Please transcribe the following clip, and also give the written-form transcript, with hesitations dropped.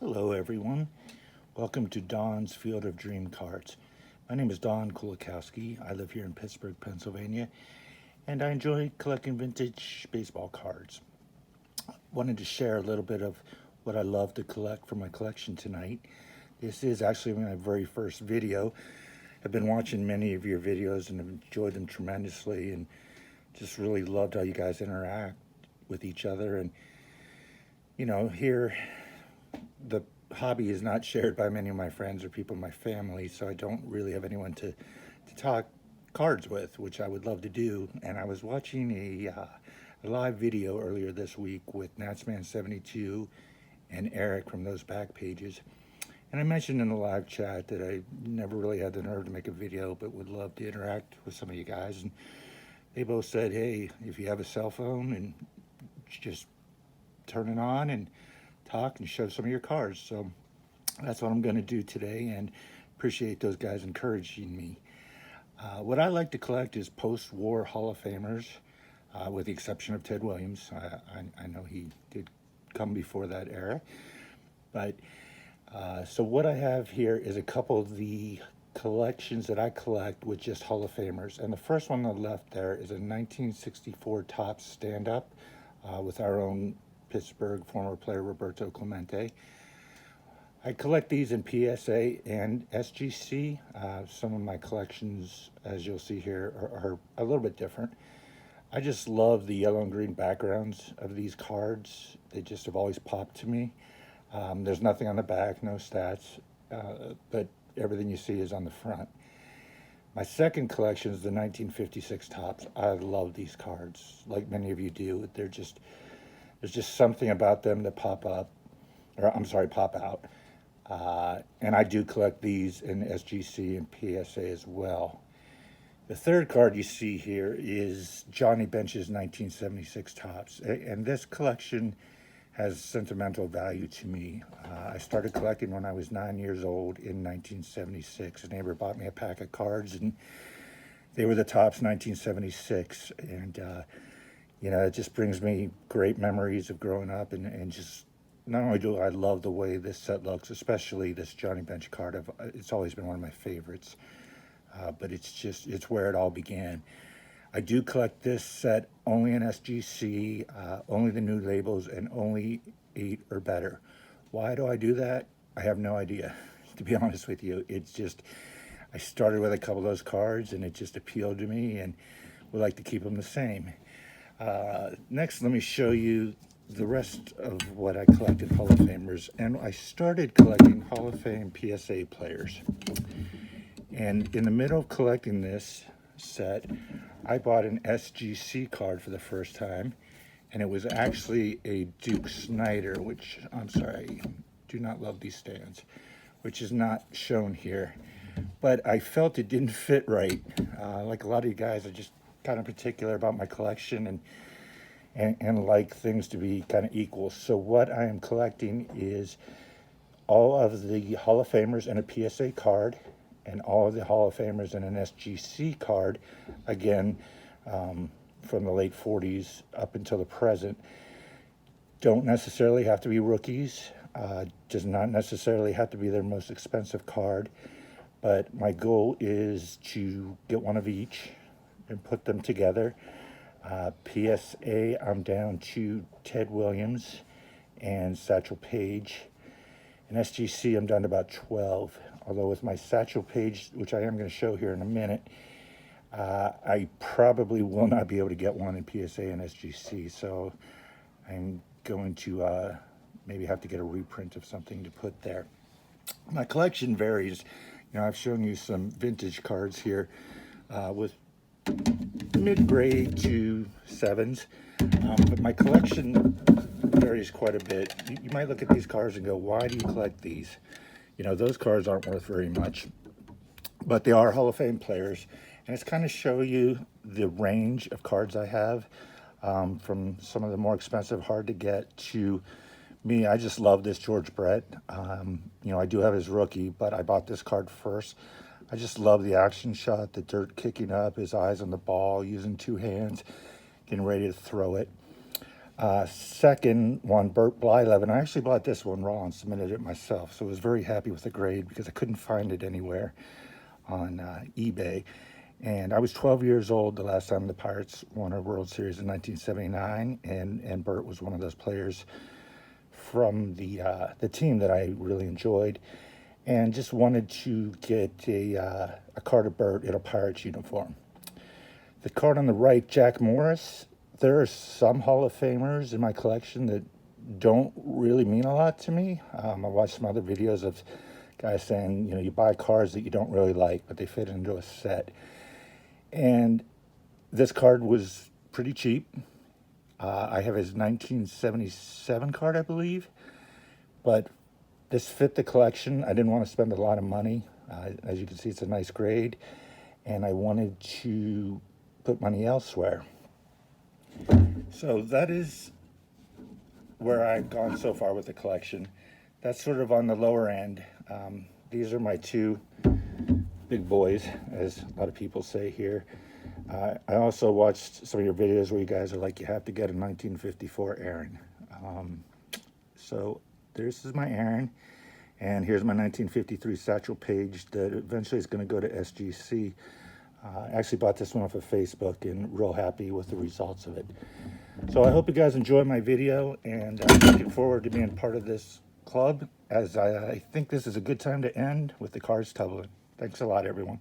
Hello everyone, welcome to Don's Field of Dream Cards. My name is Don Kulikowski. I live here in Pittsburgh, Pennsylvania, and I enjoy collecting vintage baseball cards. Wanted to share a little bit of what I love to collect for my collection tonight. This is actually my very first video. I've been watching many of your videos and have enjoyed them tremendously, and just really loved how you guys interact with each other. And here the hobby is not shared by many of my friends or people in my family, so I don't really have anyone to talk cards with, which I would love to do. And I was watching a live video earlier this week with Natsman72 and Eric from those back pages. And I mentioned in the live chat that I never really had the nerve to make a video, but would love to interact with some of you guys. And they both said, hey, if you have a cell phone, and just turn it on and talk and show some of your cards. So that's what I'm going to do today, and appreciate those guys encouraging me. What I like to collect is post-war Hall of Famers, with the exception of Ted Williams. I know he did come before that era. But so what I have here is a couple of the collections that I collect with just Hall of Famers. And the first one on the left there is a 1964 Topps stand-up with our own Pittsburgh former player Roberto Clemente. I collect these in PSA and SGC. Some of my collections, as you'll see here, are a little bit different. I just love the yellow and green backgrounds of these cards. They just have always popped to me. There's nothing on the back, no stats, but everything you see is on the front. My second collection is the 1956 Topps. I love these cards, like many of you do. There's just something about them that pop out. And I do collect these in SGC and PSA as well. The third card you see here is Johnny Bench's 1976 Topps. And this collection has sentimental value to me. I started collecting when I was 9 years old in 1976. A neighbor bought me a pack of cards, and they were the Topps 1976. And it just brings me great memories of growing up, and just not only do I love the way this set looks, especially this Johnny Bench card. It's always been one of my favorites, but it's where it all began. I do collect this set only in SGC, only the new labels, and only 8 or better. Why do I do that? I have no idea, to be honest with you. It's just, I started with a couple of those cards, and it just appealed to me, and would like to keep them the same. Next, let me show you the rest of what I collected Hall of Famers. And I started collecting Hall of Fame PSA players. And in the middle of collecting this set, I bought an SGC card for the first time. And it was actually a Duke Snider, which, I'm sorry, I do not love these stands, which is not shown here. But I felt it didn't fit right. Like a lot of you guys, I just kind of particular about my collection and like things to be kind of equal. So what I am collecting is all of the Hall of Famers in a PSA card, and all of the Hall of Famers in an SGC card, again, from the late 40s up until the present. Don't necessarily have to be rookies, does not necessarily have to be their most expensive card, but my goal is to get one of each and put them together. PSA, I'm down to Ted Williams and Satchel Paige. In SGC, I'm down to about 12. Although with my Satchel Paige, which I am going to show here in a minute, I probably will not be able to get one in PSA and SGC. So I'm going to maybe have to get a reprint of something to put there. My collection varies. I've shown you some vintage cards here with mid-grade to 7s, but my collection varies quite a bit. You might look at these cards and go, why do you collect these? Those cards aren't worth very much, but they are Hall of Fame players, and it's kind of show you the range of cards I have, from some of the more expensive, hard to get, to me. I just love this George Brett. I do have his rookie, but I bought this card first. I just love the action shot, the dirt kicking up, his eyes on the ball, using 2 hands, getting ready to throw it. Second one, Burt Blyleven. I actually bought this one raw and submitted it myself, so I was very happy with the grade because I couldn't find it anywhere on eBay. And I was 12 years old the last time the Pirates won a World Series in 1979, and Burt was one of those players from the team that I really enjoyed, and just wanted to get a card of Burt in a Pirates uniform. The card on the right, Jack Morris. There are some Hall of Famers in my collection that don't really mean a lot to me. I watched some other videos of guys saying, you buy cards that you don't really like, but they fit into a set. And this card was pretty cheap. I have his 1977 card, I believe, but this fit the collection. I didn't want to spend a lot of money. As you can see, it's a nice grade, and I wanted to put money elsewhere. So that is where I've gone so far with the collection. That's sort of on the lower end. These are my two big boys, as a lot of people say here. I also watched some of your videos where you guys are like, you have to get a 1954 Aaron. So this is my Aaron, and here's my 1953 Satchel Paige that eventually is going to go to SGC. I actually bought this one off of Facebook and real happy with the results of it. So I hope you guys enjoy my video, and I'm looking forward to being part of this club, as I think this is a good time to end with the cards tumbling. Thanks a lot, everyone.